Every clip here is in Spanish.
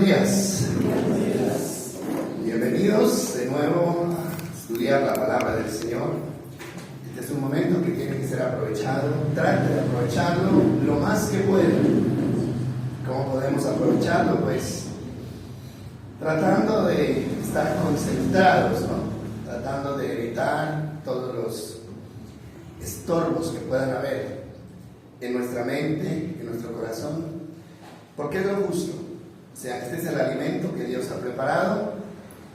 días. Bienvenidos de nuevo a estudiar la palabra del Señor. Este es un momento que tiene que ser aprovechado. Trate de aprovecharlo lo más que pueda. ¿Cómo podemos aprovecharlo? Pues tratando de estar concentrados, ¿no? Tratando de evitar todos los estorbos que puedan haber en nuestra mente, en nuestro corazón, porque es lo justo. O sea, este es el alimento que Dios ha preparado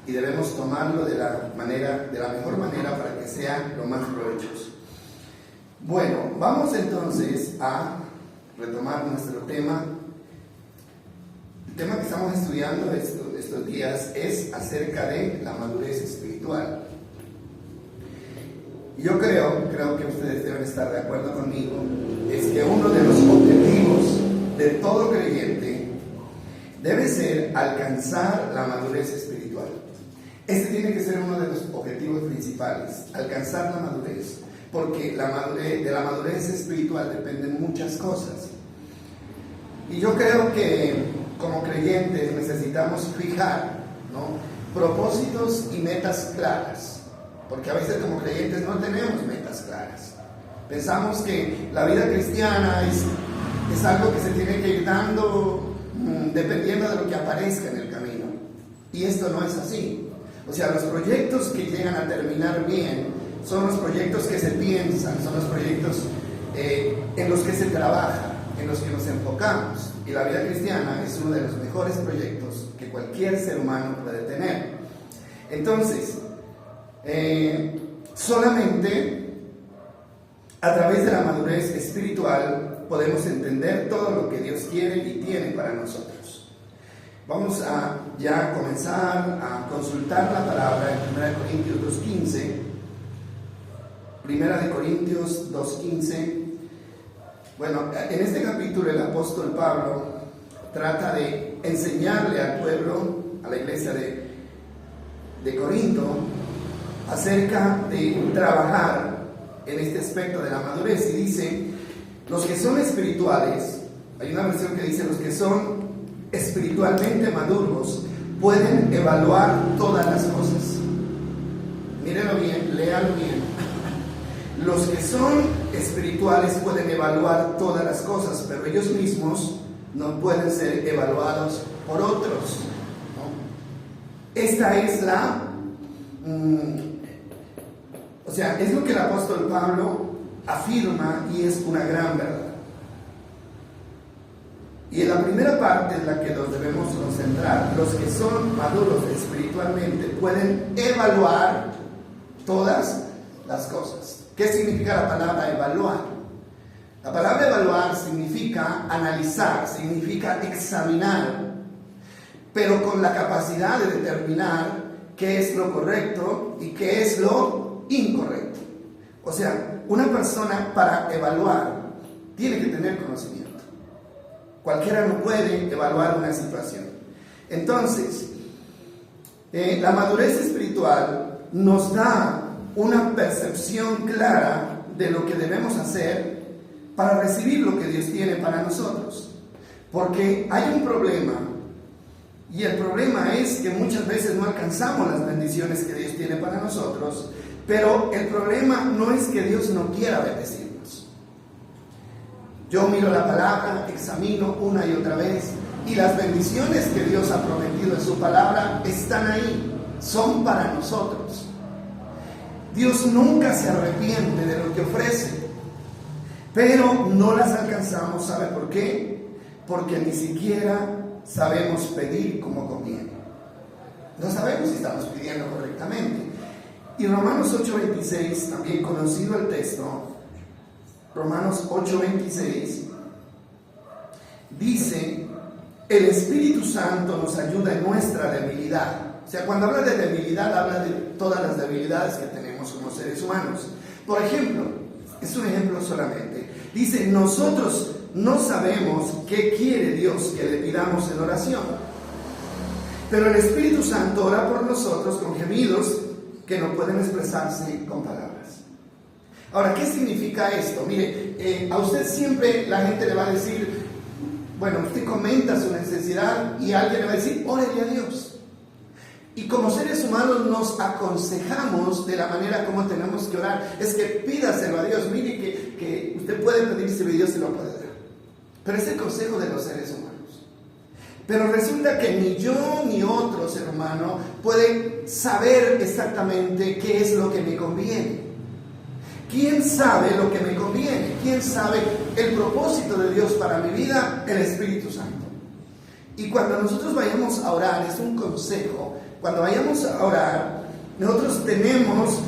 y debemos tomarlo de la mejor manera para que sea lo más provechoso. Bueno, vamos entonces a retomar nuestro tema. El tema que estamos estudiando estos días es acerca de la madurez espiritual. Yo creo que ustedes deben estar de acuerdo conmigo, es que uno de los objetivos de todo creyente debe ser alcanzar la madurez espiritual. Este tiene que ser uno de los objetivos principales, alcanzar la madurez, porque de la madurez espiritual dependen muchas cosas. Y yo creo que como creyentes necesitamos fijar, ¿no?, propósitos y metas claras. Porque a veces como creyentes no tenemos metas claras. Pensamos que la vida cristiana es algo que se tiene que ir dando dependiendo de lo que aparezca en el camino. Y esto no es así. O sea, los proyectos que llegan a terminar bien son los proyectos que se piensan, son los proyectos en los que se trabaja, en los que nos enfocamos. Y la vida cristiana es uno de los mejores proyectos que cualquier ser humano puede tener. Entonces, solamente a través de la madurez espiritual podemos entender todo lo que Dios quiere y tiene para nosotros. Vamos a ya comenzar a consultar la palabra en 1 Corintios 2:15. 1 Corintios 2:15. Bueno, en este capítulo el apóstol Pablo trata de enseñarle al pueblo, a la iglesia de Corinto, acerca de trabajar en este aspecto de la madurez, y dice: los que son espirituales, hay una versión que dice: los que son espiritualmente maduros pueden evaluar todas las cosas. Mírenlo bien, léalo bien. Los que son espirituales pueden evaluar todas las cosas, pero ellos mismos no pueden ser evaluados por otros, ¿no? Esta es es lo que el apóstol Pablo afirma, y es una gran verdad. Y en la primera parte en la que nos debemos concentrar, los que son maduros espiritualmente pueden evaluar todas las cosas. ¿Qué significa la palabra evaluar? La palabra evaluar significa analizar, significa examinar, pero con la capacidad de determinar qué es lo correcto y qué es lo incorrecto. O sea, una persona para evaluar tiene que tener conocimiento. Cualquiera no puede evaluar una situación. Entonces, la madurez espiritual nos da una percepción clara de lo que debemos hacer para recibir lo que Dios tiene para nosotros. Porque hay un problema, y el problema es que muchas veces no alcanzamos las bendiciones que Dios tiene para nosotros, pero el problema no es que Dios no quiera bendecirnos. Yo miro la palabra, examino una y otra vez, y las bendiciones que Dios ha prometido en su palabra están ahí, son para nosotros. Dios nunca se arrepiente de lo que ofrece, pero no las alcanzamos. ¿Sabe por qué? Porque ni siquiera sabemos pedir como conviene. No sabemos si estamos pidiendo correctamente. Y Romanos 8:26, también conocido el texto, Romanos 8:26, dice: el Espíritu Santo nos ayuda en nuestra debilidad. O sea, cuando habla de debilidad, habla de todas las debilidades que tenemos como seres humanos. Por ejemplo, es un ejemplo solamente, dice: nosotros no sabemos qué quiere Dios que le pidamos en oración, pero el Espíritu Santo ora por nosotros con gemidos que no pueden expresarse con palabras. Ahora, ¿qué significa esto? Mire, a usted siempre la gente le va a decir: Bueno, usted comenta su necesidad y alguien le va a decir, órale a Dios. Y como seres humanos nos aconsejamos de la manera como tenemos que orar. Es que pídaselo a Dios. Mire que usted puede pedírselo y Dios se lo puede dar. Pero es el consejo de los seres humanos. Pero resulta que ni yo ni otro ser humano puede saber exactamente qué es lo que me conviene. ¿Quién sabe lo que me conviene? ¿Quién sabe el propósito de Dios para mi vida? El Espíritu Santo. Y cuando nosotros vayamos a orar, es un consejo, cuando vayamos a orar, nosotros tenemos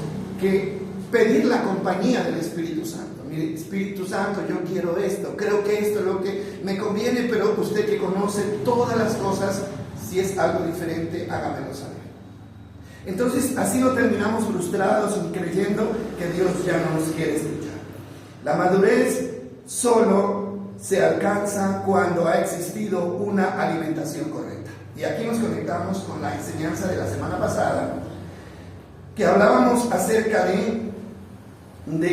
que pedir la compañía del Espíritu Santo. Mire, Espíritu Santo, yo quiero esto, creo que esto es lo que me conviene, pero usted que conoce todas las cosas, si es algo diferente, hágamelo saber. Entonces, así no terminamos frustrados y creyendo que Dios ya no nos quiere escuchar. La madurez solo se alcanza cuando ha existido una alimentación correcta. Y aquí nos conectamos con la enseñanza de la semana pasada, que hablábamos acerca de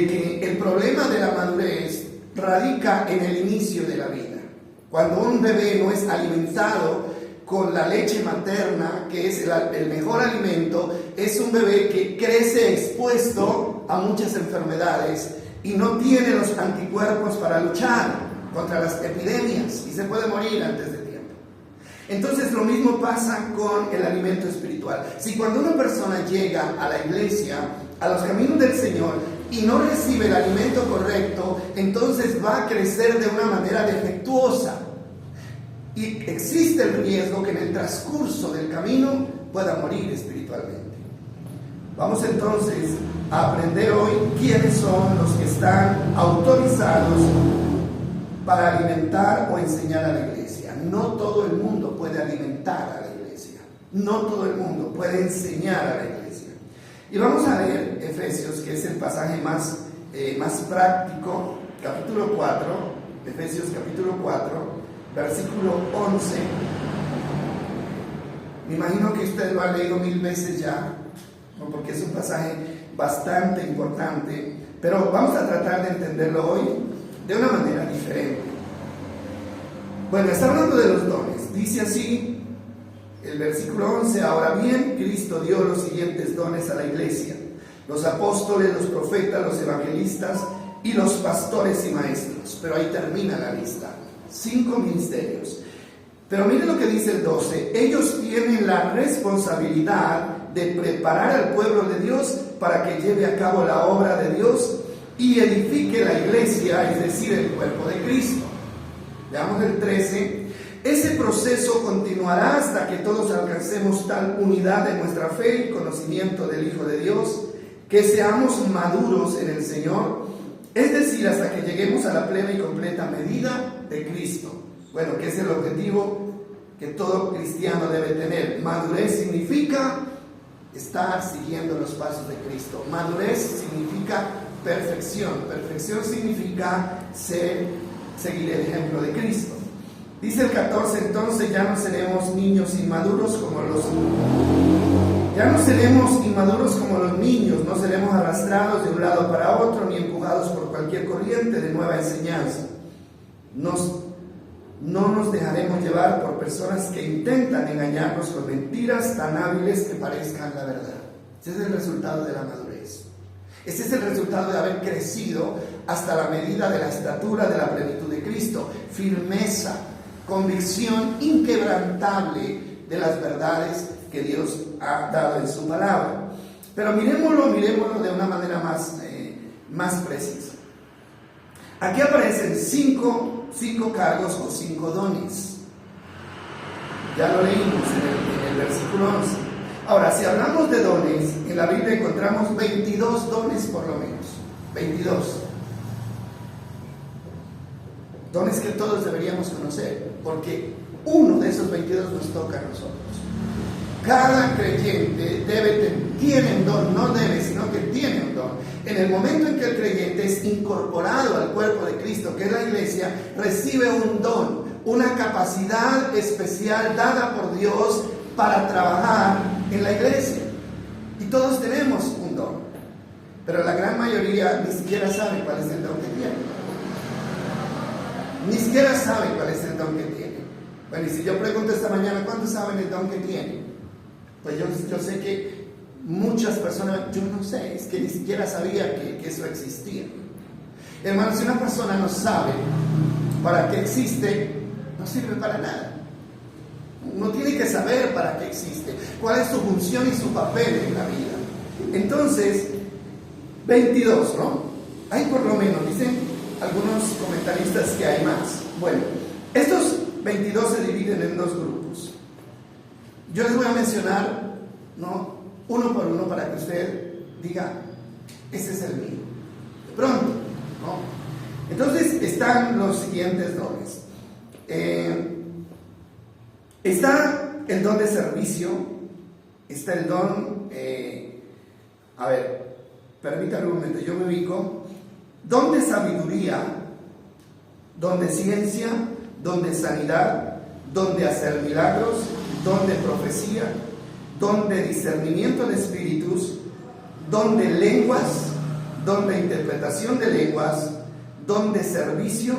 que el problema de la madurez radica en el inicio de la vida. Cuando un bebé no es alimentado con la leche materna, que es el mejor alimento, es un bebé que crece expuesto a muchas enfermedades y no tiene los anticuerpos para luchar contra las epidemias y se puede morir antes de tiempo. Entonces lo mismo pasa con el alimento espiritual. Si cuando una persona llega a la iglesia, a los caminos del Señor, y no recibe el alimento correcto, entonces va a crecer de una manera defectuosa. Y existe el riesgo que en el transcurso del camino pueda morir espiritualmente. Vamos entonces a aprender hoy quiénes son los que están autorizados para alimentar o enseñar a la iglesia. No todo el mundo puede alimentar a la iglesia. No todo el mundo puede enseñar a la iglesia. Y vamos a leer Efesios, que es el pasaje más práctico, capítulo 4, Efesios capítulo 4, versículo 11. Me imagino que usted lo ha leído 1000 veces ya, ¿no? Porque es un pasaje bastante importante, pero vamos a tratar de entenderlo hoy de una manera diferente. Bueno, está hablando de los dones. Dice así el versículo 11: ahora bien, Cristo dio los siguientes dones a la iglesia: los apóstoles, los profetas, los evangelistas y los pastores y maestros. Pero ahí termina la lista. 5 ministerios. Pero mire lo que dice el 12: ellos tienen la responsabilidad de preparar al pueblo de Dios para que lleve a cabo la obra de Dios y edifique la iglesia, es decir, el cuerpo de Cristo. Veamos el 13. Ese proceso continuará hasta que todos alcancemos tal unidad de nuestra fe y conocimiento del Hijo de Dios, que seamos maduros en el Señor, es decir, hasta que lleguemos a la plena y completa medida de Cristo. Bueno, que es el objetivo que todo cristiano debe tener. Madurez significa estar siguiendo los pasos de Cristo. Madurez significa perfección. Perfección significa seguir el ejemplo de Cristo. Dice el 14: entonces ya no seremos niños inmaduros como los niños, no seremos arrastrados de un lado para otro, ni empujados por cualquier corriente de nueva enseñanza. No nos dejaremos llevar por personas que intentan engañarnos con mentiras tan hábiles que parezcan la verdad. Ese es el resultado de la madurez. Ese es el resultado de haber crecido hasta la medida de la estatura de la plenitud de Cristo. Firmeza, convicción inquebrantable de las verdades que Dios ha dado en su palabra. Pero miremoslo de una manera más precisa. Aquí aparecen cinco cargos o 5 dones. Ya lo leímos en el versículo 11. Ahora, si hablamos de dones, en la Biblia encontramos 22 dones por lo menos. 22. Dones que todos deberíamos conocer, porque uno de esos 22 nos toca a nosotros. Cada creyente tiene un don, no debe, sino que tiene un don. En el momento en que el creyente es incorporado al cuerpo de Cristo, que es la iglesia, recibe un don, una capacidad especial dada por Dios para trabajar en la iglesia. Y todos tenemos un don, pero la gran mayoría ni siquiera sabe cuál es el don que tiene. ni siquiera saben cuál es el don que tienen. Bueno, y si yo pregunto esta mañana, ¿cuántos saben el don que tienen? Pues yo sé que muchas personas, yo no sé, es que ni siquiera sabía que eso existía. Hermanos, si una persona no sabe para qué existe, no sirve para nada. Uno tiene que saber para qué existe, cuál es su función y su papel en la vida. Entonces, 22, ¿no? Hay por lo menos, dicen algunos comentaristas que hay más. Bueno, estos 22 se dividen en dos grupos. Yo les voy a mencionar, ¿no?, uno por uno para que usted diga, ese es el mío. De pronto, ¿no? Entonces están los siguientes dones. Está el don de servicio, está el don, a ver, permítanme un momento, yo me ubico. Don de sabiduría, don de ciencia, don de sanidad, don de hacer milagros, don de profecía, don de discernimiento de espíritus, don de lenguas, don de interpretación de lenguas, don de servicio,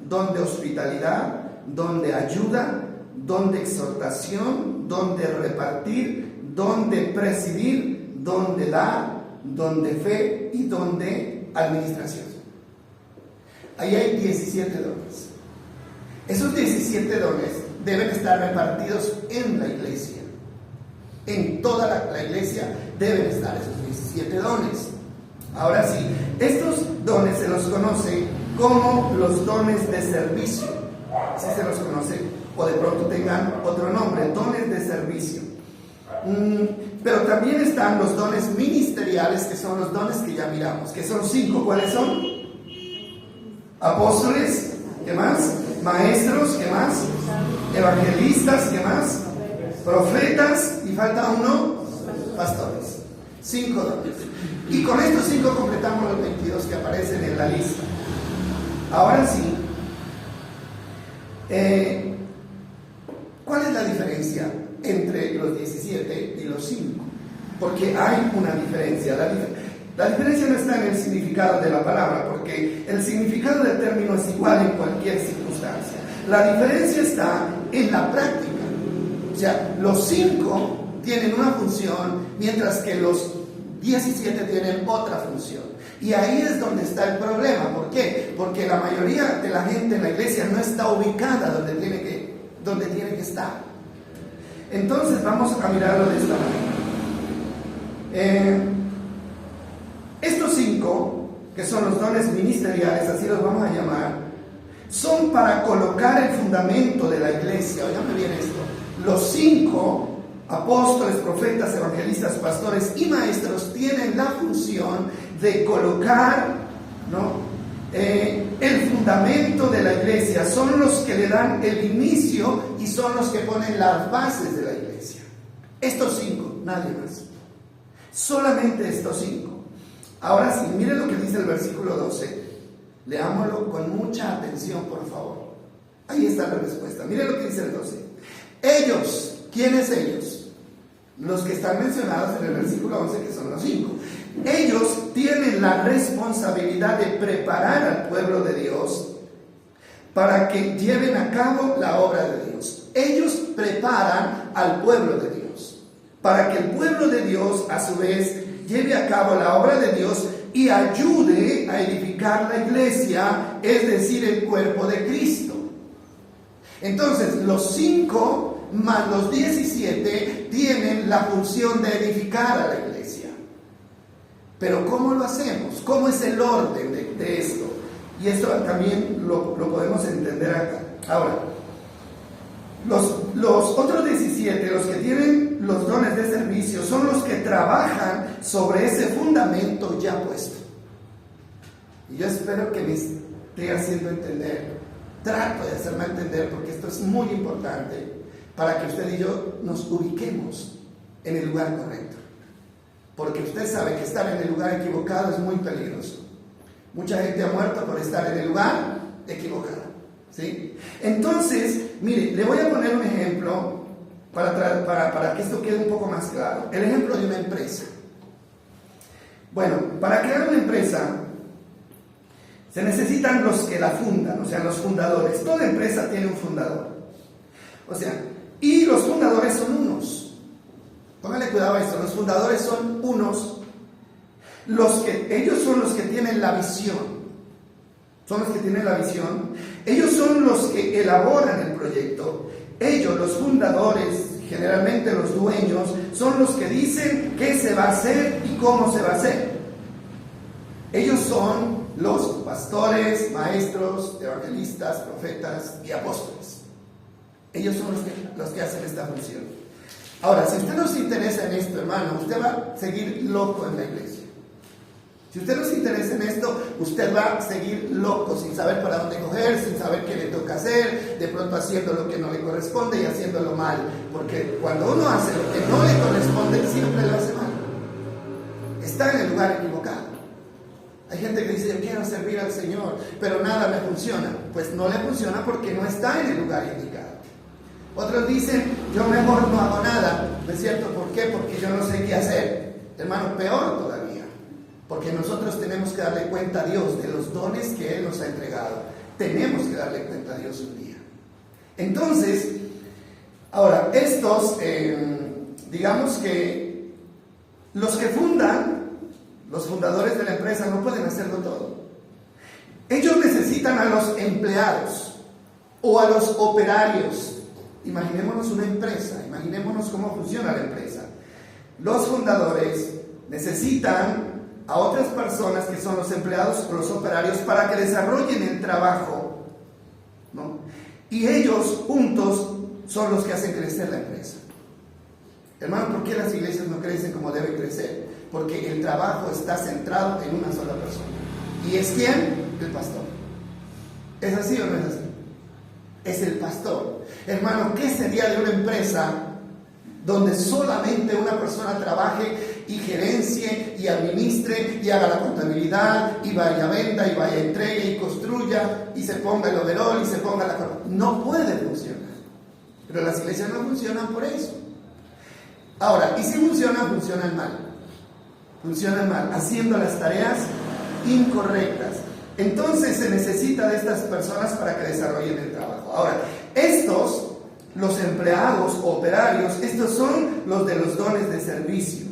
don de hospitalidad, don de ayuda, don de exhortación, don de repartir, don de presidir, don de dar, don de fe y don de administración. Ahí hay 17 dones. Esos 17 dones deben estar repartidos en la iglesia. En toda la iglesia deben estar esos 17 dones. Ahora sí, estos dones se los conoce como los dones de servicio. Así se los conoce, o de pronto tengan otro nombre, dones de servicio. Pero también están los dones ministeriales, que son los dones que ya miramos, que son 5. ¿Cuáles son? Apóstoles, ¿qué más? Maestros, ¿qué más? Evangelistas, ¿qué más? Profetas, y falta uno, pastores. 5 dones. Y con estos 5 completamos los 22 que aparecen en la lista. Ahora sí, ¿cuál es la diferencia entre los 17 y los 5? Porque hay una diferencia. La diferencia no está en el significado de la palabra, porque el significado del término es igual en cualquier circunstancia. La diferencia está en la práctica. O sea, los 5 tienen una función, mientras que los 17 tienen otra función. Y ahí es donde está el problema. ¿Por qué? Porque la mayoría de la gente en la iglesia no está ubicada donde tiene que estar. Entonces vamos a mirarlo de esta manera. Estos 5, que son los dones ministeriales, así los vamos a llamar, son para colocar el fundamento de la iglesia. Óigame bien esto. Los 5, apóstoles, profetas, evangelistas, pastores y maestros, tienen la función de colocar, ¿no?, el fundamento de la iglesia. Son los que le dan el inicio y son los que ponen las bases de la iglesia. Estos 5, nadie más. Solamente estos 5. Ahora sí, mire lo que dice el versículo 12. Leámoslo con mucha atención, por favor. Ahí está la respuesta. Mire lo que dice el 12. Ellos, ¿quiénes ellos? Los que están mencionados en el versículo 11, que son los 5. Ellos tienen la responsabilidad de preparar al pueblo de Dios para que lleven a cabo la obra de Dios. Ellos preparan al pueblo de Dios para que el pueblo de Dios, a su vez, lleve a cabo la obra de Dios y ayude a edificar la iglesia, es decir, el cuerpo de Cristo. Entonces, los 5 más los 17 tienen la función de edificar a la iglesia. Pero ¿cómo lo hacemos? ¿Cómo es el orden de esto? Y esto también lo podemos entender acá. Ahora, los otros 17, los que tienen los dones de servicio, son los que trabajan sobre ese fundamento ya puesto. Y yo espero que me esté haciendo entender. Trato de hacerme entender, porque esto es muy importante para que usted y yo nos ubiquemos en el lugar correcto. Porque usted sabe que estar en el lugar equivocado es muy peligroso. Mucha gente ha muerto por estar en el lugar equivocado, ¿sí? Entonces, mire, le voy a poner un ejemplo para que esto quede un poco más claro. El ejemplo de una empresa. Bueno, para crear una empresa Se necesitan los que la fundan, o sea, los fundadores. Toda empresa tiene un fundador. O sea, y los fundadores son unos. Póngale cuidado a esto, los fundadores son unos. Ellos son los que tienen la visión. Son los que tienen la visión. Ellos son los que elaboran el proyecto. Ellos, los fundadores, generalmente los dueños, son los que dicen qué se va a hacer y cómo se va a hacer. Ellos son los pastores, maestros, evangelistas, profetas y apóstoles. Ellos son los que hacen esta función. Ahora, si usted no se interesa en esto, hermano, usted va a seguir loco en la iglesia. Si usted no se interesa en esto, usted va a seguir loco, sin saber para dónde coger, sin saber qué le toca hacer, de pronto haciendo lo que no le corresponde y haciéndolo mal. Porque cuando uno hace lo que no le corresponde, siempre lo hace mal. Está en el lugar equivocado. Hay gente que dice, yo quiero servir al Señor, pero nada me funciona. Pues no le funciona porque no está en el lugar indicado. Otros dicen, yo mejor no hago nada. ¿No es cierto? ¿Por qué? Porque yo no sé qué hacer. Hermano, peor todavía. Porque nosotros tenemos que darle cuenta a Dios de los dones que Él nos ha entregado. Tenemos que darle cuenta a Dios un día. Entonces, ahora, estos, digamos que los que fundan, los fundadores de la empresa no pueden hacerlo todo. Ellos necesitan a los empleados o a los operarios. Imaginémonos una empresa, imaginémonos cómo funciona la empresa. Los fundadores necesitan a otras personas que son los empleados o los operarios para que desarrollen el trabajo, ¿no? Y ellos juntos son los que hacen crecer la empresa. Hermano, ¿por qué las iglesias no crecen como deben crecer? Porque el trabajo está centrado en una sola persona. ¿Y es quién? El pastor. ¿Es así o no es así? Es el pastor. Hermano, ¿qué sería de una empresa donde solamente una persona trabaje y gerencie y administre y haga la contabilidad y vaya a venda y vaya a entregue y construya y se ponga el overol y se ponga la corona? No puede funcionar. Pero las iglesias no funcionan por eso. Ahora, y si funcionan, funcionan mal. Funcionan mal, haciendo las tareas incorrectas. Entonces se necesita de estas personas para que desarrollen el trabajo. Ahora, estos, los empleados o operarios, estos son los de los dones de servicio.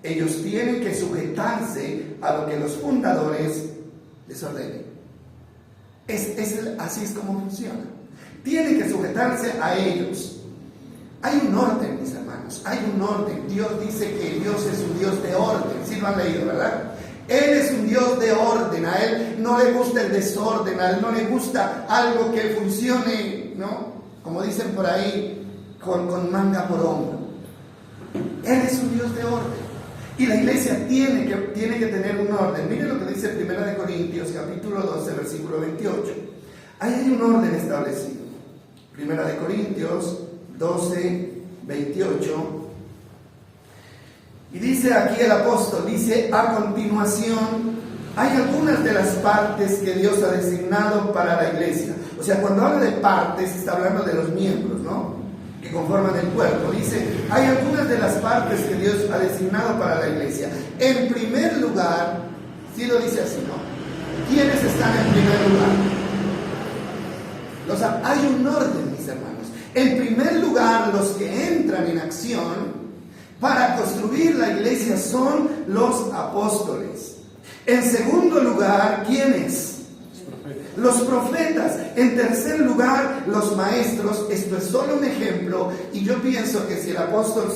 Ellos tienen que sujetarse a lo que los fundadores les ordenen. Así es como funciona. Tienen que sujetarse a ellos. Hay un orden, mis hermanos, hay un orden. Dios dice que Dios es un Dios de orden. Sí lo han leído, ¿verdad? Él es un Dios de orden. A Él no le gusta el desorden, a Él no le gusta algo que funcione, ¿no? Como dicen por ahí, con manga por hombro. Él es un Dios de orden. Y la iglesia tiene que tener un orden. Miren lo que dice 1 Corintios, capítulo 12, versículo 28. Ahí hay un orden establecido. 1 Corintios 12, 28. Y dice aquí el apóstol, dice, a continuación, hay algunas de las partes que Dios ha designado para la iglesia. O sea, cuando habla de partes, está hablando de los miembros, ¿no? Que conforman el cuerpo. Dice, hay algunas de las partes que Dios ha designado para la iglesia. En primer lugar, sí lo dice así, ¿no? ¿Quiénes están en primer lugar? O sea, hay un orden, mis hermanos. En primer lugar, los que entran en acción para construir la iglesia son los apóstoles. En segundo lugar, ¿quiénes? Los profetas. En tercer lugar, los maestros. Esto es solo un ejemplo, y yo pienso que si el apóstol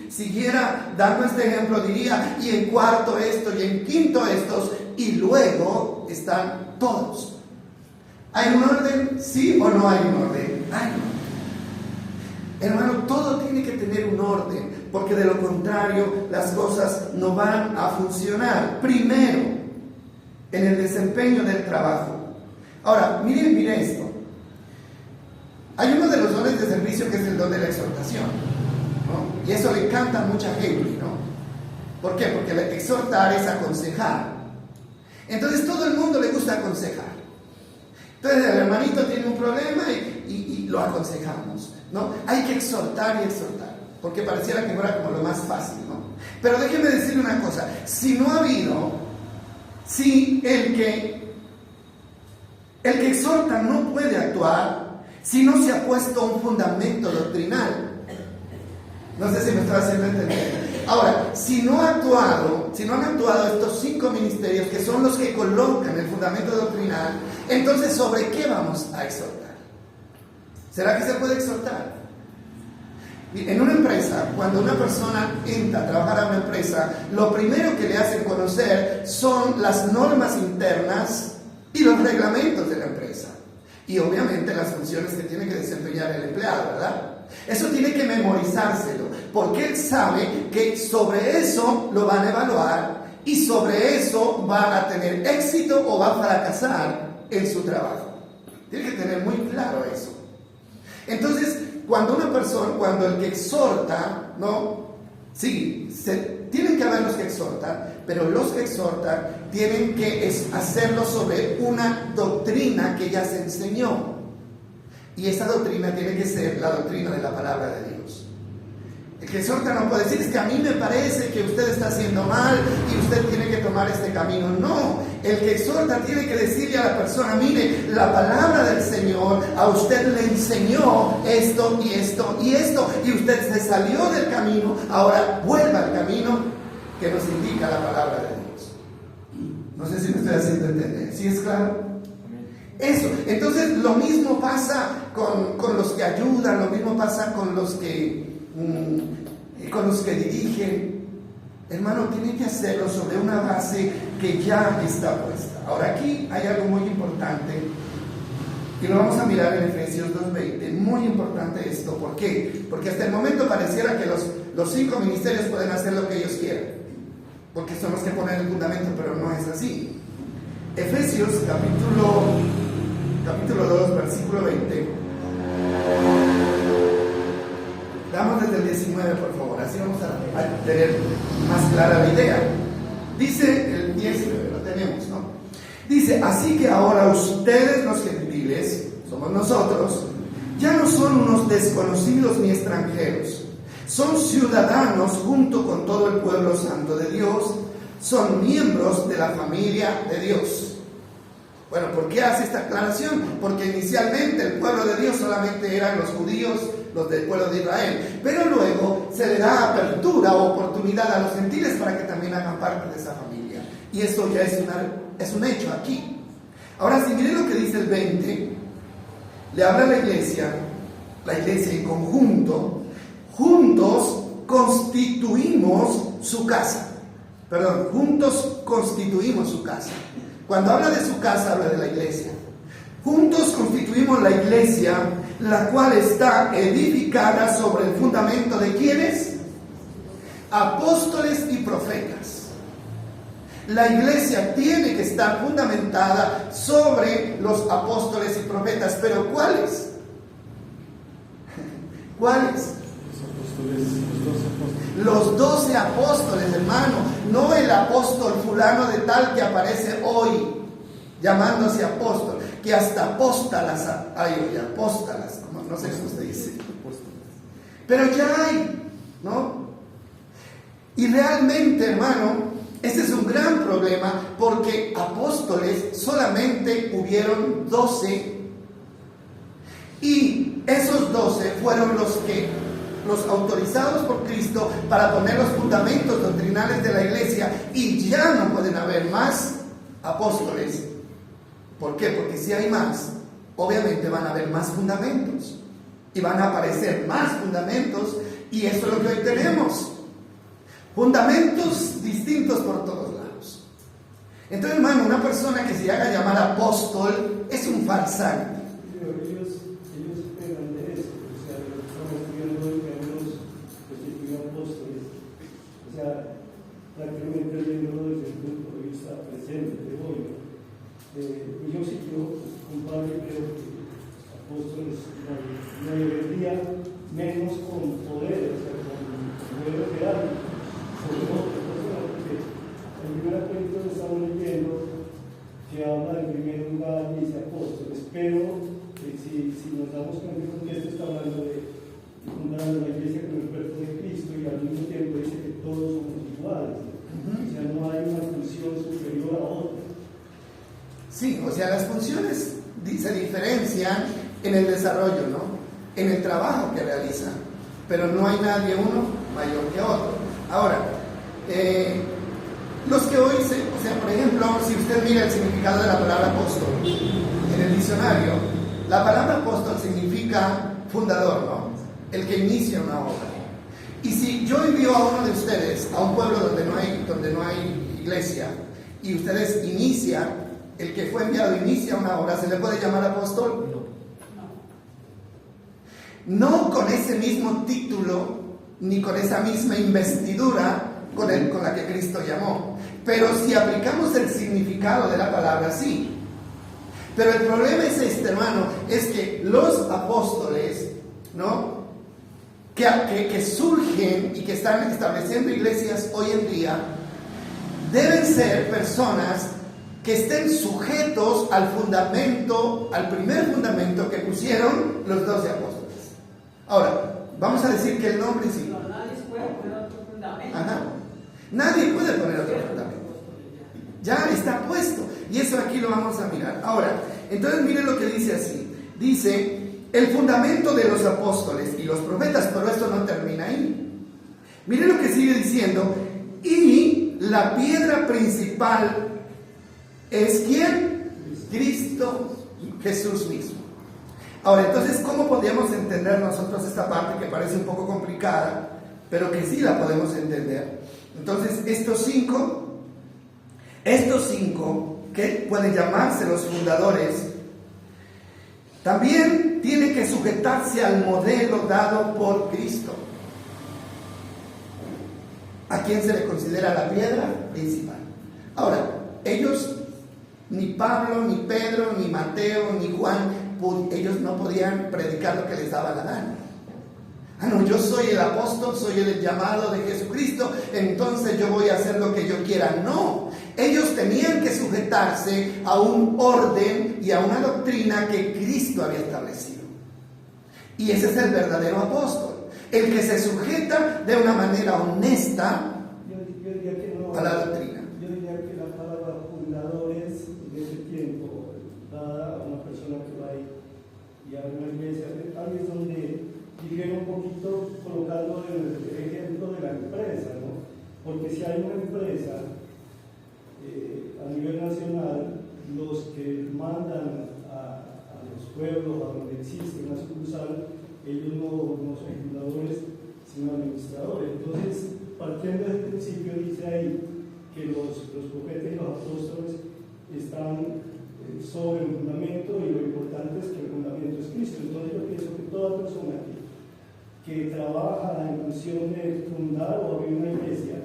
siguiera dando este ejemplo, diría, y en cuarto esto, y en quinto estos, y luego están todos. ¿Hay un orden? ¿Sí o no hay un orden? Hay un orden. Hermano, todo tiene que tener un orden, porque de lo contrario las cosas no van a funcionar. Primero, en el desempeño del trabajo. Ahora, miren esto. Hay uno de los dones de servicio que es el don de la exhortación, ¿no? Y eso le encanta a mucha gente, ¿no? ¿Por qué? Porque exhortar es aconsejar. Entonces todo el mundo le gusta aconsejar. Entonces el hermanito tiene un problema y lo aconsejamos, ¿no? Hay que exhortar y exhortar, porque pareciera que fuera como lo más fácil, ¿no? Pero déjeme decirle una cosa, si el que El que exhorta no puede actuar si no se ha puesto un fundamento doctrinal. No sé si me estoy haciendo entender. Ahora, si no han actuado estos 5 ministerios que son los que colocan el fundamento doctrinal, entonces ¿sobre qué vamos a exhortar? ¿Será que se puede exhortar? En una empresa, cuando una persona entra a trabajar a una empresa, lo primero que le hacen conocer son las normas internas y los reglamentos de la empresa. Y obviamente las funciones que tiene que desempeñar el empleado, ¿verdad? Eso tiene que memorizárselo, porque él sabe que sobre eso lo van a evaluar y sobre eso va a tener éxito o va a fracasar en su trabajo. Tiene que tener muy claro eso. Entonces, cuando el que exhorta, ¿no? Sí, tienen que haber los que exhortan, pero los que exhortan tienen que hacerlo sobre una doctrina que ya se enseñó. Y esa doctrina tiene que ser la doctrina de la palabra de Dios. El que exhorta no puede decir, es que a mí me parece que usted está haciendo mal y usted tiene que tomar este camino. No, el que exhorta tiene que decirle a la persona, mire, la palabra del Señor a usted le enseñó esto y esto y esto, y usted se salió del camino, ahora vuelva al camino que nos indica la palabra de Dios. No sé si me estoy haciendo entender. ¿Sí es claro? Eso. Entonces lo mismo pasa con los que ayudan, lo mismo pasa con los que dirigen. Hermano, tienen que hacerlo sobre una base que ya está puesta. Ahora aquí hay algo muy importante y lo vamos a mirar en Efesios 2:20. Muy importante esto. ¿Por qué? Porque hasta el momento pareciera que los 5 ministerios pueden hacer lo que ellos quieran, porque son los que ponen el fundamento, pero no es así. Efesios capítulo 2, versículo 20. Damos desde el 19, por favor, así vamos a tener más clara la idea. Dice el 19, lo tenemos, ¿no? Dice, así que ahora ustedes los gentiles, somos nosotros, ya no son unos desconocidos ni extranjeros, son ciudadanos junto con todo el pueblo santo de Dios, son miembros de la familia de Dios. Bueno, ¿por qué hace esta aclaración? Porque inicialmente el pueblo de Dios solamente eran los judíos, los del pueblo de Israel, pero luego se le da apertura o oportunidad a los gentiles para que también hagan parte de esa familia. Y eso ya es un hecho aquí. Ahora, si miren lo que dice el 20, le habla a la iglesia en conjunto, juntos constituimos su casa. Juntos constituimos su casa. Cuando habla de su casa, habla de la iglesia. Juntos constituimos la iglesia, la cual está edificada sobre el fundamento de ¿quiénes? Apóstoles y profetas. La iglesia tiene que estar fundamentada sobre los apóstoles y profetas. ¿Pero cuáles? ¿Cuáles? Los 12 apóstoles, hermano, no el apóstol fulano de tal que aparece hoy llamándose apóstol, que hasta apóstalas hay hoy, apóstalas, no sé cómo se dice, pero ya hay, ¿no? Y realmente, hermano, este es un gran problema, porque apóstoles solamente hubieron 12, y esos 12 fueron los autorizados por Cristo para poner los fundamentos doctrinales de la iglesia, y ya no pueden haber más apóstoles. ¿Por qué? Porque si hay más, obviamente van a haber más fundamentos y van a aparecer más fundamentos, y eso es lo que hoy tenemos, fundamentos distintos por todos lados. Entonces, hermano, una persona que se haga llamar apóstol es un farsante. Prácticamente viéndolo desde el punto de vista presente de hoy. Yo sí compadre, creo que apóstoles, la mayoría menos con poder, o sea, con poder real sobre otras personas, porque en primera cuenta estamos leyendo que habla en primer lugar, dice apóstoles, pero si nos damos cuenta que esto está hablando de fundar la iglesia con el cuerpo de Cristo, y al mismo tiempo dice que todos somos iguales. O sea, no hay una función superior a otra. Sí, o sea, las funciones se diferencian en el desarrollo, ¿no? En el trabajo que realizan, pero no hay nadie uno mayor que otro. Ahora, los que hoy o sea, por ejemplo, si usted mira el significado de la palabra apóstol en el diccionario, la palabra apóstol significa fundador, ¿no? El que inicia una obra. Y si yo envío a uno de ustedes a un pueblo donde no hay iglesia, y ustedes inician, el que fue enviado inicia una obra, ¿se le puede llamar apóstol? No con ese mismo título, ni con esa misma investidura con la que Cristo llamó. Pero si aplicamos el significado de la palabra, sí. Pero el problema es hermano, es que los apóstoles, ¿no? Que surgen y que están estableciendo iglesias hoy en día, deben ser personas que estén sujetos al fundamento, al primer fundamento que pusieron los 12 apóstoles. Ahora, vamos a decir que el nombre sí. No, nadie puede poner otro fundamento. Ajá. Nadie puede poner otro fundamento. Ya está puesto. Y eso aquí lo vamos a mirar. Ahora, entonces miren lo que dice así. Dice, el fundamento de los apóstoles y los profetas, pero esto no termina ahí. Miren lo que sigue diciendo. Y la piedra principal es ¿quién? Cristo Jesús mismo. Ahora, entonces, ¿cómo podríamos entender nosotros esta parte que parece un poco complicada, pero que sí la podemos entender? Entonces, estos cinco, que pueden llamarse los fundadores, también tienen que sujetarse al modelo dado por Cristo, a quien se le considera la piedra principal. Ahora, ellos, ni Pablo, ni Pedro, ni Mateo, ni Juan, ellos no podían predicar lo que les daba la gana. No, yo soy el apóstol, soy el llamado de Jesucristo, entonces yo voy a hacer lo que yo quiera. No, ellos tenían que sujetarse a un orden y a una doctrina que Cristo había establecido. Y ese es el verdadero apóstol, el que se sujeta de una manera honesta yo diría que no, a la doctrina. Yo diría que la palabra fundadores de ese tiempo, dada a una persona que va y abre una iglesia, ahí es donde difiere un poquito colocando el ejemplo de la empresa, ¿no? Porque si hay una empresa a nivel nacional, los que mandan a los pueblos, a donde existe una sucursal, ellos no son fundadores, sino administradores. Entonces, partiendo del principio, dice ahí que los profetas y los apóstoles están sobre el fundamento, y lo importante es que el fundamento es Cristo. Entonces yo pienso que toda persona que trabaja en función de fundar o abrir una iglesia,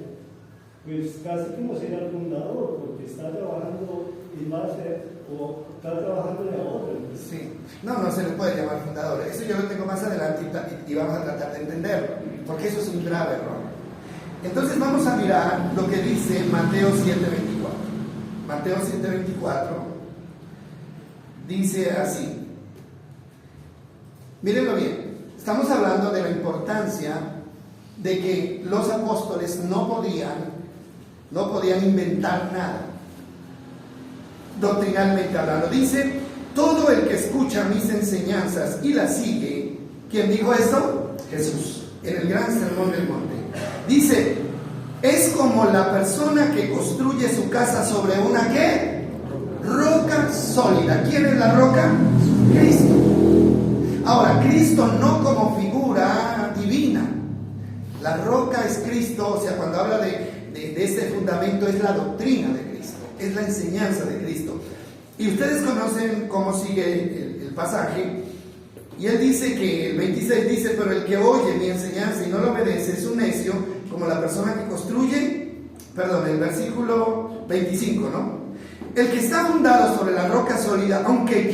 pues casi como ser el fundador, porque está trabajando en base o está trabajando de otro. Sí, no se le puede llamar fundador. Eso yo lo tengo más adelante y vamos a tratar de entenderlo, porque eso es un grave error. Entonces vamos a mirar lo que dice Mateo 7:24. Mateo 7:24 dice así. Mírenlo bien. Estamos hablando de la importancia de que los apóstoles no podían inventar nada, doctrinalmente hablando. Dice, todo el que escucha mis enseñanzas y las sigue. ¿Quién dijo esto? Jesús, en el gran sermón del monte. Dice, es como la persona que construye su casa sobre una ¿qué? Roca sólida. ¿Quién es la roca? Cristo. Ahora, Cristo no como figura divina. La roca es Cristo, o sea, cuando habla de este fundamento, es la doctrina de Cristo, es la enseñanza de Cristo. Y ustedes conocen cómo sigue el pasaje, y él dice que, el 26 dice, pero el que oye mi enseñanza y no lo obedece es un necio, como la persona que construye, el versículo 25, ¿no? El que está fundado sobre la roca sólida, aunque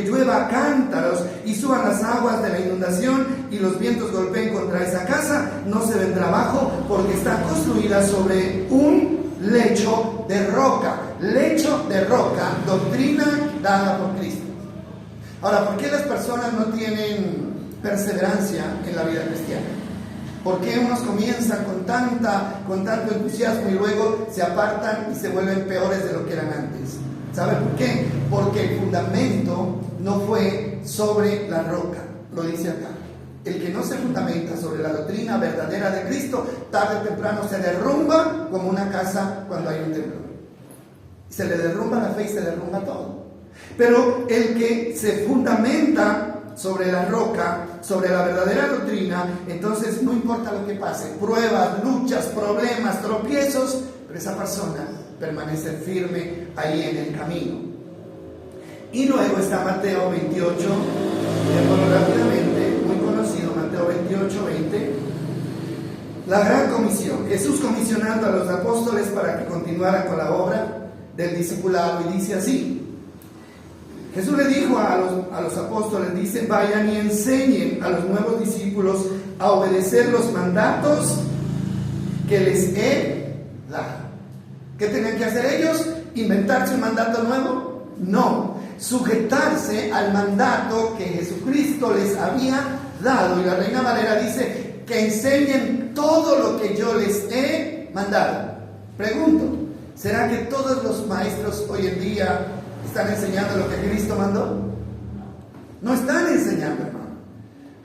llueva cántaros y suban las aguas de la inundación y los vientos golpeen contra esa casa, no se vendrá abajo, porque está construida sobre un lecho de roca. Lecho de roca, doctrina dada por Cristo. Ahora, ¿por qué las personas no tienen perseverancia en la vida cristiana? ¿Por qué unos comienzan con tanto entusiasmo y luego se apartan y se vuelven peores de lo que eran antes? ¿Sabe por qué? Porque el fundamento no fue sobre la roca, lo dice acá. El que no se fundamenta sobre la doctrina verdadera de Cristo, tarde o temprano se derrumba como una casa cuando hay un temblor. Se le derrumba la fe y se derrumba todo. Pero el que se fundamenta sobre la roca, sobre la verdadera doctrina, entonces no importa lo que pase, pruebas, luchas, problemas, tropiezos, pero esa persona permanece firme ahí en el camino. Y luego está Mateo 28, leémoslo rápidamente, muy conocido, Mateo 28, 20. La gran comisión, Jesús comisionando a los apóstoles para que continuaran con la obra del discipulado, y dice así. Jesús le dijo a los apóstoles, dice, vayan y enseñen a los nuevos discípulos a obedecer los mandatos que les he dado. ¿Qué tenían que hacer ellos? ¿Inventarse un mandato nuevo? No, sujetarse al mandato que Jesucristo les había dado. Y la Reina Valera dice que enseñen todo lo que yo les he mandado. Pregunto, ¿será que todos los maestros hoy en día están enseñando lo que Cristo mandó? No están enseñando, hermano.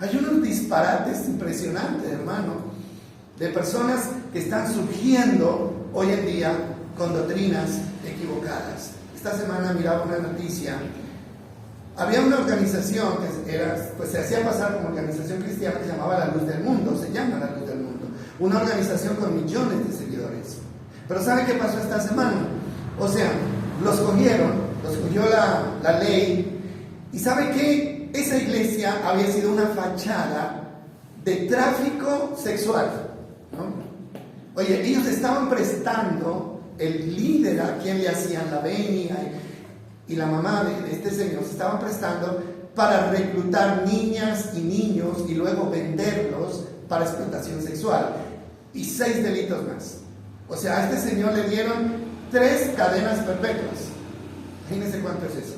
Hay unos disparates impresionantes, hermano, de personas que están surgiendo hoy en día con doctrinas equivocadas. Esta semana miraba una noticia. Había una organización que pues se hacía pasar como organización cristiana que se llamaba La Luz del Mundo, se llama La Luz del Mundo. Una organización con millones de seguidores. Pero ¿sabe qué pasó esta semana? O sea, los cogió la ley, y ¿sabe qué? Esa iglesia había sido una fachada de tráfico sexual, ¿no? Oye, ellos estaban prestando el líder a quien le hacían la venia y la mamá de este señor se estaban prestando para reclutar niñas y niños y luego venderlos para explotación sexual, y 6 delitos más. O sea, a este señor le dieron 3 cadenas perpetuas. Imagínense cuánto es eso.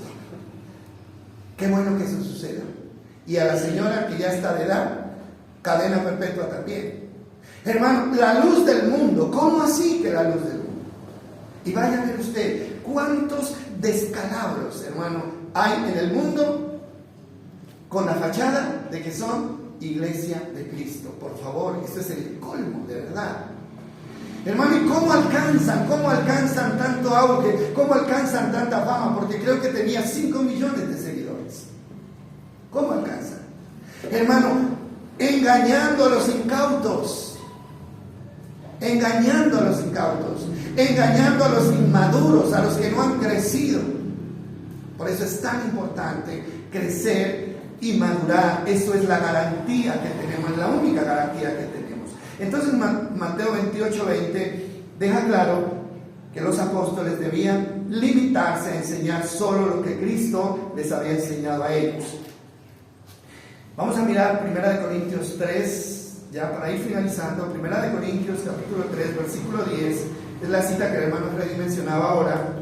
Qué bueno que eso suceda. Y a la señora que ya está de edad, cadena perpetua también. Hermano, la luz del mundo. ¿Cómo así que la luz del mundo? Y vaya a ver usted cuántos descalabros, hermano, hay en el mundo con la fachada de que son iglesia de Cristo. Por favor, esto es el colmo, de verdad. Hermano, ¿y cómo alcanzan tanto auge? ¿Cómo alcanzan tanta fama? Porque creo que tenía 5 millones de seguidores. ¿Cómo alcanzan? Hermano, engañando a los incautos, engañando a los inmaduros, a los que no han crecido. Por eso es tan importante crecer y madurar. Eso es la garantía que tenemos, la única garantía que tenemos. Entonces Mateo 28, 20 deja claro que los apóstoles debían limitarse a enseñar solo lo que Cristo les había enseñado a ellos. Vamos a mirar 1 Corintios 3, ya para ir finalizando. 1 Corintios capítulo 3, versículo 10, es la cita que el hermano Freddy mencionaba ahora.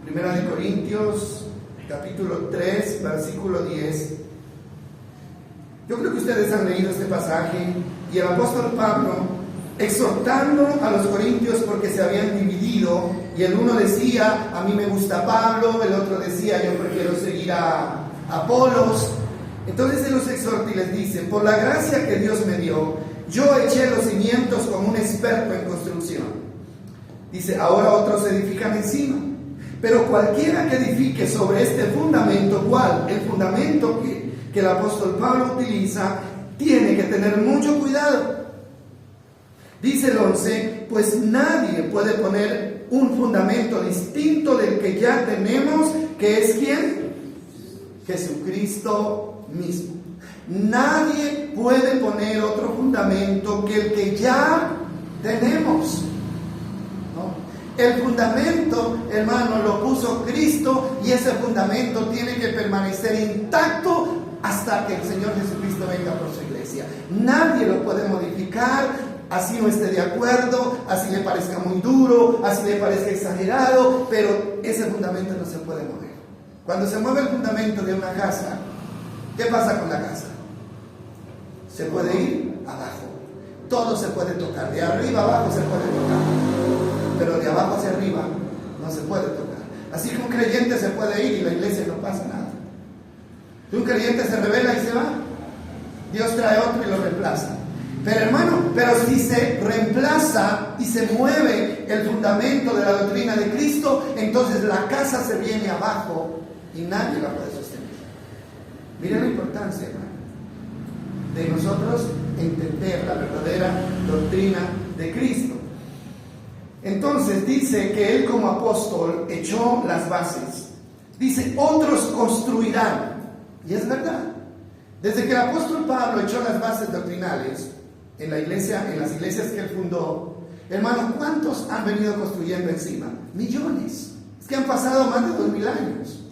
1 Corintios capítulo 3, versículo 10. Yo creo que ustedes han leído este pasaje. Y el apóstol Pablo, exhortando a los corintios porque se habían dividido, y el uno decía, a mí me gusta Pablo, el otro decía, yo prefiero seguir a Apolos. Entonces él los exhorta y les dice, por la gracia que Dios me dio, yo eché los cimientos como un experto en construcción. Dice, ahora otros edifican encima. Pero cualquiera que edifique sobre este fundamento, ¿cuál? El fundamento que el apóstol Pablo utiliza, tiene que tener mucho cuidado. Dice el 11, pues nadie puede poner un fundamento distinto del que ya tenemos, que es ¿quién? Jesucristo mismo. Nadie puede poner otro fundamento que el que ya tenemos, ¿no? El fundamento, hermano, lo puso Cristo, y ese fundamento tiene que permanecer intacto hasta que el Señor Jesucristo venga por su iglesia. Nadie lo puede modificar, así no esté de acuerdo, así le parezca muy duro, así le parezca exagerado, pero ese fundamento no se puede mover. Cuando se mueve el fundamento de una casa, ¿qué pasa con la casa? Se puede ir abajo, todo se puede tocar, de arriba abajo se puede tocar, pero de abajo hacia arriba no se puede tocar. Así que un creyente se puede ir y la iglesia no pasa nada. Un creyente se rebela y se va. Dios trae otro y lo reemplaza. Pero hermano, pero si se reemplaza y se mueve el fundamento de la doctrina de Cristo, entonces la casa se viene abajo y nadie la puede sostener. Miren la importancia, hermano, de nosotros entender la verdadera doctrina de Cristo. Entonces dice que él como apóstol echó las bases. Dice, otros construirán. Y es verdad. Desde que el apóstol Pablo echó las bases doctrinales en la iglesia, en las iglesias que él fundó, hermano, ¿cuántos han venido construyendo encima? Millones. Es que han pasado más de 2000 años.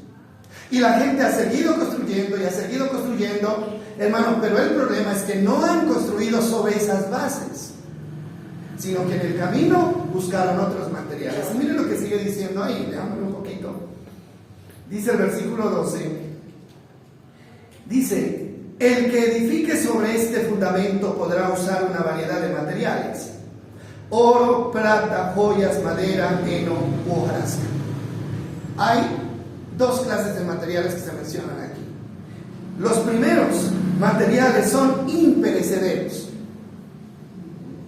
Y la gente ha seguido construyendo y ha seguido construyendo, hermano, pero el problema es que no han construido sobre esas bases, sino que en el camino buscaron otros materiales. Y miren lo que sigue diciendo ahí, leámoslo un poquito. Dice el versículo 12, dice, el que edifique sobre este fundamento podrá usar una variedad de materiales: oro, plata, joyas, madera, heno u hojarasca. Hay dos clases de materiales que se mencionan aquí. Los primeros materiales son imperecederos.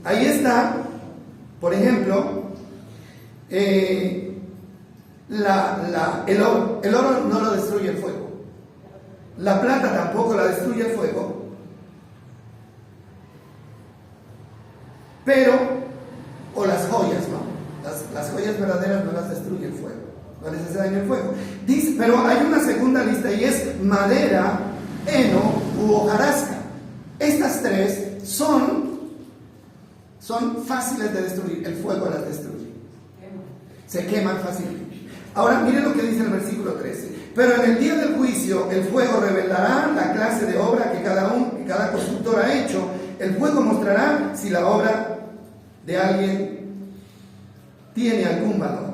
Ahí está, por ejemplo, el oro. El oro no lo destruye el fuego. La plata tampoco la destruye el fuego. Pero, o las joyas, ¿no? Las joyas verdaderas no las destruye el fuego. No les hace daño el fuego. Dice, pero hay una segunda lista y es madera, heno u hojarasca. Estas tres son fáciles de destruir. El fuego las destruye. Se queman fácilmente. Ahora miren lo que dice el versículo 13. Pero en el día del juicio el fuego revelará la clase de obra que cada constructor ha hecho. El fuego mostrará si la obra de alguien tiene algún valor.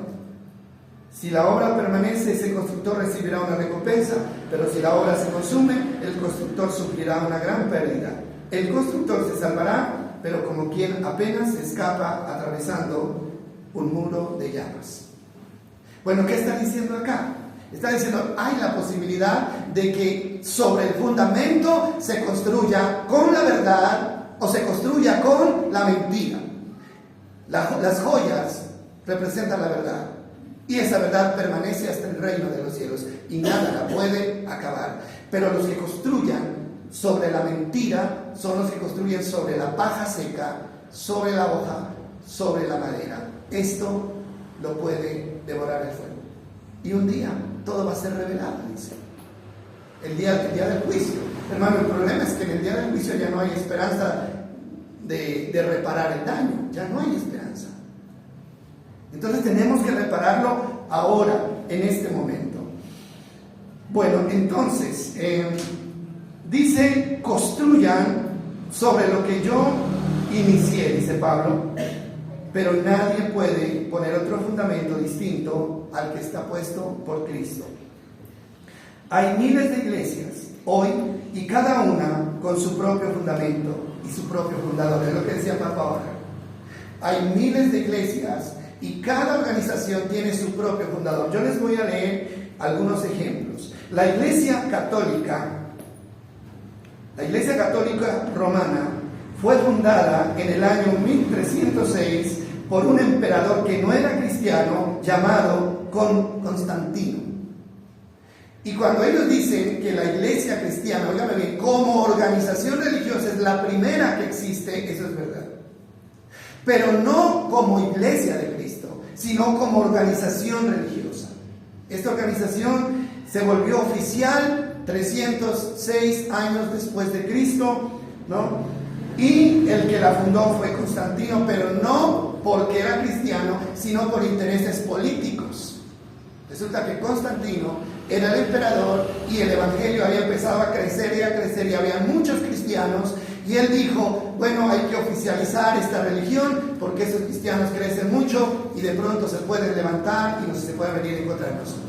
Si la obra permanece, ese constructor recibirá una recompensa, pero si la obra se consume, el constructor sufrirá una gran pérdida. El constructor se salvará, pero como quien apenas se escapa atravesando un muro de llamas. Bueno, ¿qué está diciendo acá? Está diciendo, hay la posibilidad de que sobre el fundamento se construya con la verdad o se construya con la mentira. Las joyas representan la verdad y esa verdad permanece hasta el reino de los cielos y nada la puede acabar. Pero los que construyan sobre la mentira son los que construyen sobre la paja seca, sobre la hoja, sobre la madera. Esto lo puede devorar el fuego. Y un día todo va a ser revelado, dice. El día del juicio. Hermano, el problema es que en el día del juicio ya no hay esperanza de reparar el daño. Ya no hay esperanza. Entonces tenemos que repararlo ahora, en este momento. Bueno, entonces, dice, construyan sobre lo que yo inicié, dice Pablo. Pero nadie puede poner otro fundamento distinto al que está puesto por Cristo. Hay miles de iglesias hoy y cada una con su propio fundamento y su propio fundador. Es lo que decía Papa ahora. Hay miles de iglesias y cada organización tiene su propio fundador. Yo les voy a leer algunos ejemplos. La Iglesia Católica Romana fue fundada en el año 1306 por un emperador que no era cristiano llamado Constantino. Y cuando ellos dicen que la iglesia cristiana, óigame bien, como organización religiosa es la primera que existe, eso es verdad. Pero no como iglesia de Cristo, sino como organización religiosa. Esta organización se volvió oficial 306 años después de Cristo, ¿no? Y el que la fundó fue Constantino, pero no porque era cristiano, sino por intereses políticos. Resulta que Constantino era el emperador y el evangelio había empezado a crecer y había muchos cristianos, y él dijo, bueno, hay que oficializar esta religión porque esos cristianos crecen mucho y de pronto se pueden levantar y no se pueden venir en contra de nosotros.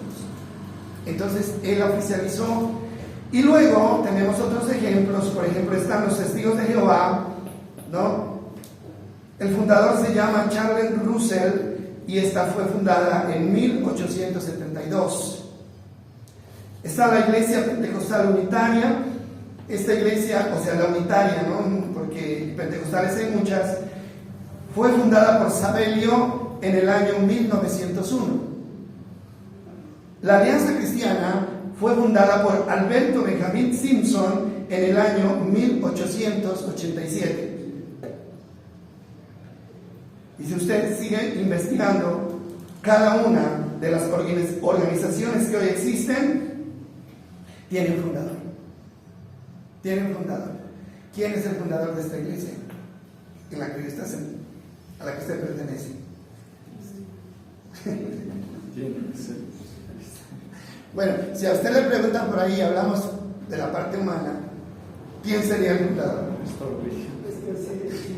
Entonces él la oficializó. Y luego tenemos otros ejemplos. Por ejemplo, están los Testigos de Jehová, ¿no? El fundador se llama Charles Russell y esta fue fundada en 1872. Está la Iglesia Pentecostal Unitaria. Esta iglesia, o sea, la unitaria, ¿no? Porque pentecostales hay muchas, fue fundada por Sabelio en el año 1901. La Alianza Cristiana fue fundada por Alberto Benjamin Simpson en el año 1887. Y si usted sigue investigando cada una de las organizaciones que hoy existen, tiene un fundador. Tiene un fundador. ¿Quién es el fundador de esta iglesia? En la que a la que usted pertenece. Bueno, si a usted le preguntan por ahí, hablamos de la parte humana, ¿quién sería el fundador?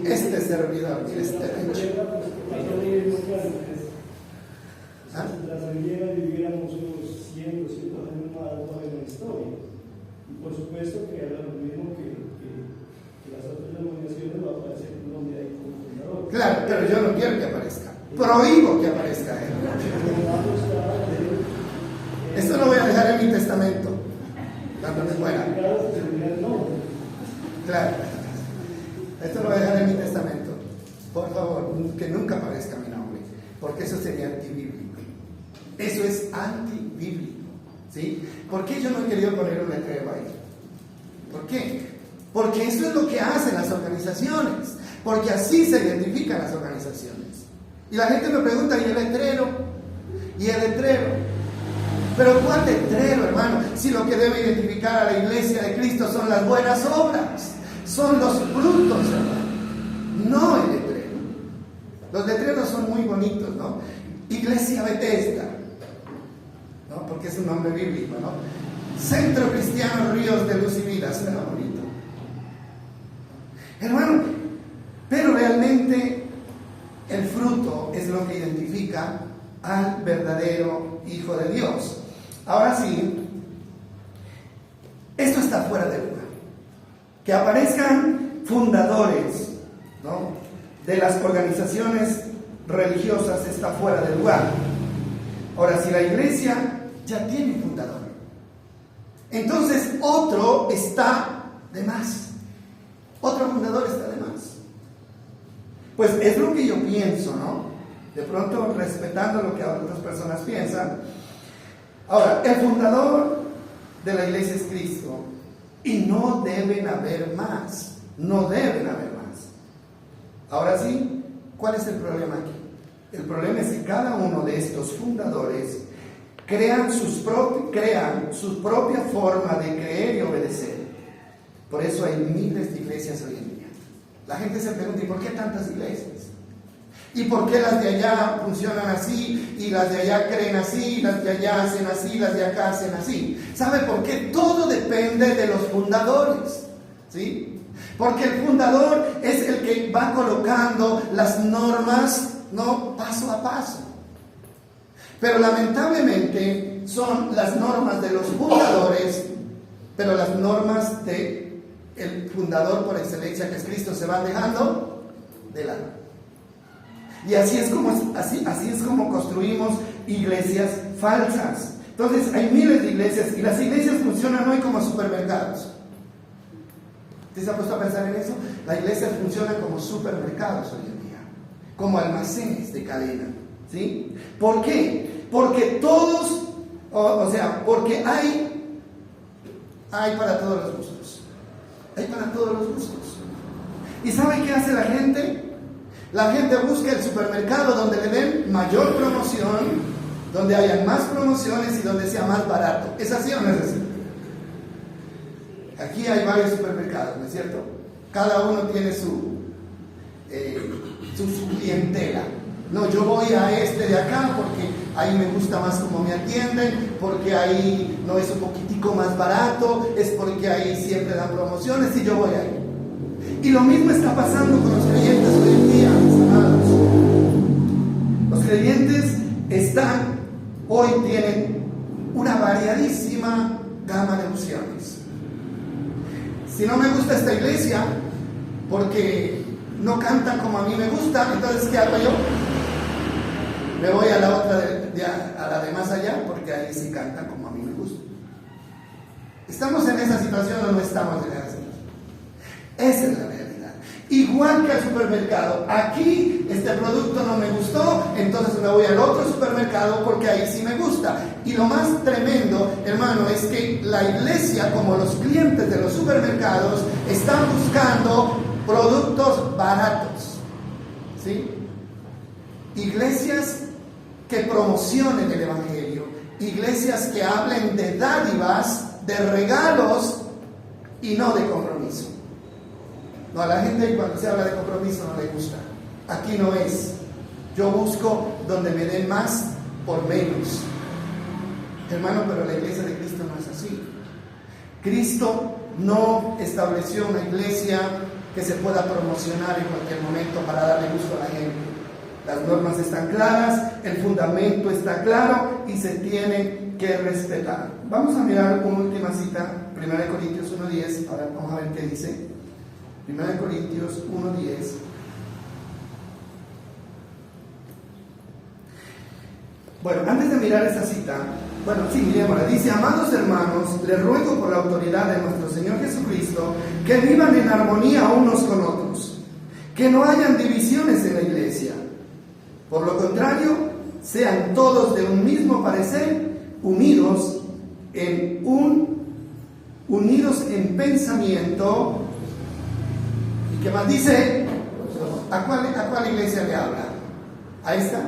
Este servidor, Las religiosas viviéramos unos 100, 200 años más en la historia. Y por supuesto que era lo mismo que las otras denominaciones va a aparecer donde hay como fundador. Claro, pero yo no quiero que aparezca. Prohíbo que aparezca él. Esto lo voy a dejar en mi testamento cuando me muera. Claro. Esto lo voy a dejar en mi testamento. Por favor, que nunca aparezca mi nombre, porque eso sería antibíblico. Eso es antibíblico, ¿sí? ¿Por qué yo no he querido poner un letrero ahí? ¿Por qué? Porque eso es lo que hacen las organizaciones, porque así se identifican las organizaciones. Y la gente me pregunta, ¿y el letrero? ¿Y el letrero? Pero ¿cuál letrero, hermano? Si lo que debe identificar a la iglesia de Cristo son las buenas obras, son los frutos, hermano, no el letrero. Los letreros son muy bonitos, ¿no? Iglesia Bethesda, ¿no? Porque es un nombre bíblico, ¿no? Centro Cristiano Ríos de Luz y Vida, suena bonito. Hermano, pero realmente el fruto es lo que identifica al verdadero Hijo de Dios. Ahora sí, esto está fuera de lugar. Que aparezcan fundadores, ¿no?, de las organizaciones religiosas está fuera de lugar. Ahora, si la iglesia ya tiene fundador, entonces otro está de más. Otro fundador está de más. Pues es lo que yo pienso, ¿no? De pronto respetando lo que otras personas piensan. Ahora, el fundador de la iglesia es Cristo y no deben haber más. No deben haber más. Ahora sí, ¿cuál es el problema aquí? El problema es que cada uno de estos fundadores crean su propia forma de creer y obedecer. Por eso hay miles de iglesias hoy en día. La gente se pregunta, ¿y por qué tantas iglesias? ¿Y por qué las de allá funcionan así? Y las de allá creen así, las de allá hacen así, las de acá hacen así. ¿Sabe por qué? Todo depende de los fundadores, ¿sí? Porque el fundador es el que va colocando las normas, ¿no?, paso a paso. Pero lamentablemente son las normas de los fundadores, pero las normas de el fundador por excelencia, que es Cristo, se van dejando de lado. Y así es como construimos iglesias falsas. Entonces hay miles de iglesias y las iglesias funcionan hoy como supermercados. ¿Usted se ha puesto a pensar en eso? Las iglesias funcionan como supermercados hoy en día, como almacenes de cadena, ¿sí? ¿Por qué? Porque todos, porque hay para todos los gustos. Hay para todos los gustos. ¿Y saben qué hace la gente? La gente busca el supermercado donde le den mayor promoción, donde hayan más promociones y donde sea más barato. ¿Es así o no es así? Aquí hay varios supermercados, ¿no es cierto? Cada uno tiene su clientela. No, yo voy a este de acá porque ahí me gusta más cómo me atienden, porque ahí no es un poquitico más barato, es porque ahí siempre dan promociones y yo voy ahí. Y lo mismo está pasando con los creyentes hoy en día, mis amados. Los creyentes hoy tienen una variadísima gama de opciones. Si no me gusta esta iglesia, porque no cantan como a mí me gusta, entonces ¿qué hago yo? me voy a la otra, a la de más allá, porque ahí sí cantan como a mí me gusta. ¿Estamos en esa situación o no estamos en esa situación? Esa es la realidad. Igual que al supermercado, aquí este producto no me gustó, entonces me voy al otro supermercado porque ahí sí me gusta. Y lo más tremendo, hermano, es que la iglesia, como los clientes de los supermercados, están buscando productos baratos, ¿sí? Iglesias que promocionen el evangelio, iglesias que hablen de dádivas, de regalos y no de compromiso. No, a la gente cuando se habla de compromiso no le gusta. Aquí no es. Yo busco donde me den más por menos. Hermano, pero la iglesia de Cristo no es así. Cristo no estableció una iglesia que se pueda promocionar en cualquier momento para darle gusto a la gente. Las normas están claras, el fundamento está claro y se tiene que respetar. Vamos a mirar una última cita, 1 Corintios 1:10. Ahora vamos a ver qué dice. 1 Corintios 1:10. Bueno, antes de mirar esa cita, miremosla. Dice: amados hermanos, les ruego por la autoridad de nuestro Señor Jesucristo que vivan en armonía unos con otros, que no hayan divisiones en la iglesia. Por lo contrario, sean todos de un mismo parecer, unidos en pensamiento. ¿Y qué más dice? ¿A cuál iglesia le habla? ¿A esta?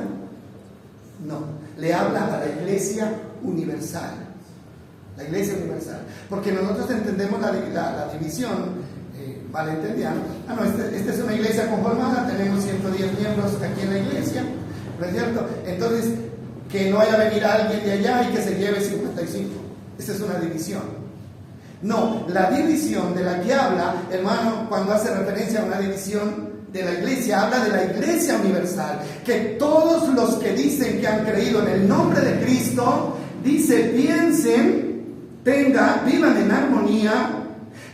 No, le habla a la iglesia universal. La iglesia universal. Porque nosotros entendemos la división, malentendida. Esta es una iglesia conformada, tenemos 110 miembros aquí en la iglesia, ¿no es cierto? Entonces, que no vaya a venir alguien de allá y que se lleve 55. Esta es una división. No, la división de la que habla, hermano, cuando hace referencia a una división de la iglesia, habla de la iglesia universal, que todos los que dicen que han creído en el nombre de Cristo, dice, piensen, vivan en armonía,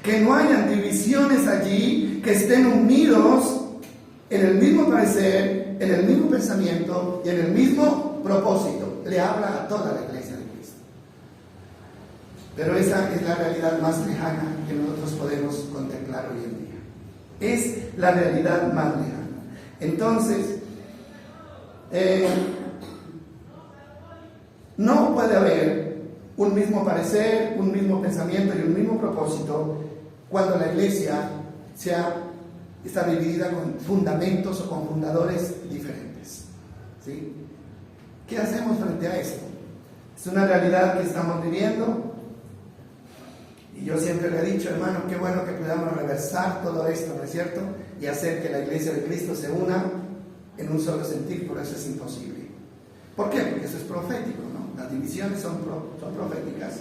que no hayan divisiones allí, que estén unidos en el mismo parecer, en el mismo pensamiento y en el mismo propósito. Le habla a toda la iglesia de Cristo. Pero esa es la realidad más lejana que nosotros podemos contemplar hoy en día. Es la realidad más lejana. Entonces, no puede haber un mismo parecer, un mismo pensamiento y un mismo propósito cuando la iglesia está dividida con fundamentos o con fundadores diferentes, ¿sí? ¿Qué hacemos frente a esto? Es una realidad que estamos viviendo. Y yo siempre le he dicho, hermano, qué bueno que podamos reversar todo esto, ¿no es cierto? Y hacer que la iglesia de Cristo se una en un solo sentir, por eso es imposible. ¿Por qué? Porque eso es profético, ¿no? Las divisiones son proféticas.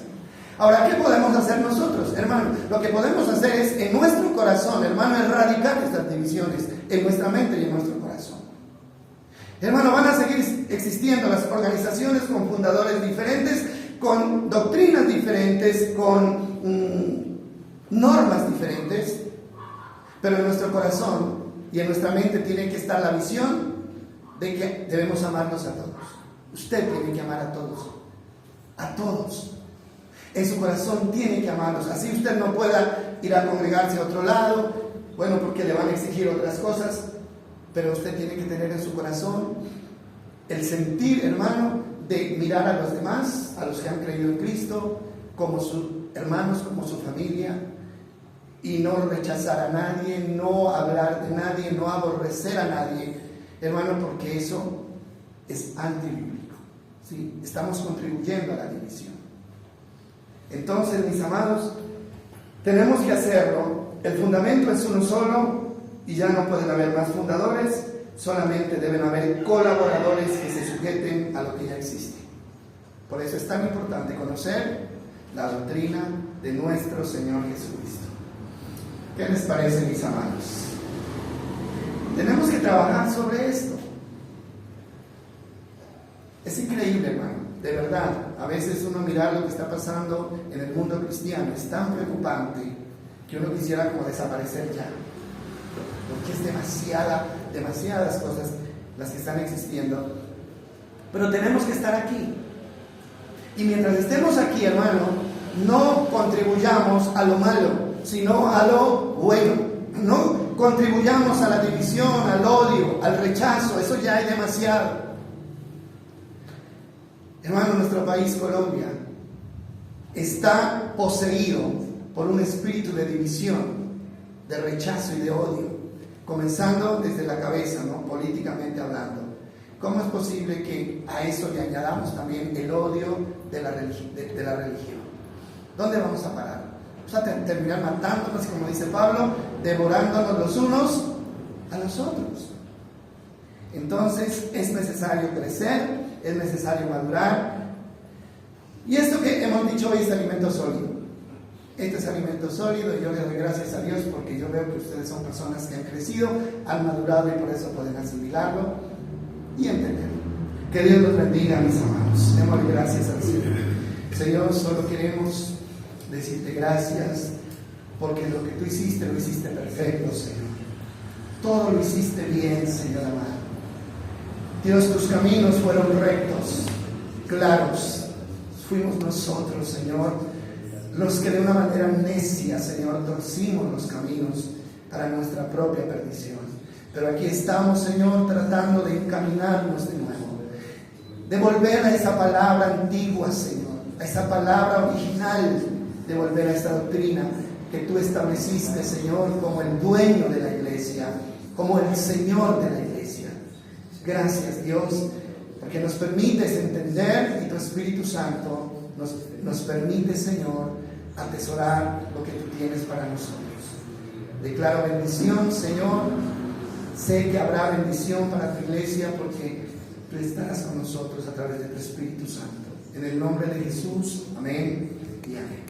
Ahora, ¿qué podemos hacer nosotros, hermano? Lo que podemos hacer es, en nuestro corazón, hermano, erradicar estas divisiones, en nuestra mente y en nuestro corazón. Hermano, van a seguir existiendo las organizaciones con fundadores diferentes, con doctrinas diferentes, con normas diferentes, pero en nuestro corazón y en nuestra mente tiene que estar la visión de que debemos amarnos a todos. Usted tiene que amar a todos, a todos. En su corazón tiene que amarlos. Así usted no pueda ir a congregarse a otro lado, bueno, porque le van a exigir otras cosas, pero usted tiene que tener en su corazón el sentir, hermano, de mirar a los demás, a los que han creído en Cristo, como sus hermanos, como su familia, y no rechazar a nadie, no hablar de nadie, no aborrecer a nadie, hermano, porque eso es antibíblico, ¿sí? Estamos contribuyendo a la división. Entonces, mis amados, tenemos que hacerlo. El fundamento es uno solo y ya no pueden haber más fundadores, solamente deben haber colaboradores que se sujeten a lo que ya existe. Por eso es tan importante conocer la doctrina de nuestro Señor Jesucristo. ¿Qué les parece, mis amados? Tenemos que trabajar sobre esto. Es increíble, hermano, de verdad. A veces uno mira lo que está pasando en el mundo cristiano, es tan preocupante que uno quisiera como desaparecer ya, porque es demasiadas cosas las que están existiendo. pero tenemos que estar aquí. Y mientras estemos aquí, hermano, no contribuyamos a lo malo, sino a lo bueno. No contribuyamos a la división, al odio, al rechazo, eso ya hay demasiado. Hermano, nuestro país, Colombia, está poseído por un espíritu de división, de rechazo y de odio, comenzando desde la cabeza, ¿no? Políticamente hablando. ¿Cómo es posible que a eso le añadamos también el odio de la religión? ¿Dónde vamos a parar? Vamos a terminar matándonos, como dice Pablo, devorándonos los unos a los otros. Entonces es necesario crecer, es necesario madurar. Y esto que hemos dicho hoy es alimento sólido. Este es alimento sólido y yo les doy gracias a Dios porque yo veo que ustedes son personas que han crecido, han madurado y por eso pueden asimilarlo y entenderlo. Que Dios los bendiga, mis amados. Démosle gracias al Señor. Señor, solo queremos decirte gracias porque lo que tú hiciste, lo hiciste perfecto, Señor. Todo lo hiciste bien, Señor amado. Dios, tus caminos fueron rectos, claros. Fuimos nosotros, Señor, los que de una manera necia, Señor, torcimos los caminos para nuestra propia perdición. Pero aquí estamos, Señor, tratando de encaminarnos de nuevo, de volver a esa palabra antigua, Señor, a esa palabra original, de volver a esa doctrina que tú estableciste, Señor, como el dueño de la iglesia, como el Señor de la iglesia. Gracias, Dios, porque nos permites entender y tu Espíritu Santo nos permite, Señor, atesorar lo que tú tienes para nosotros. Declaro bendición, Señor. Sé que habrá bendición para tu iglesia porque tú estarás con nosotros a través de tu Espíritu Santo. En el nombre de Jesús, amén y amén.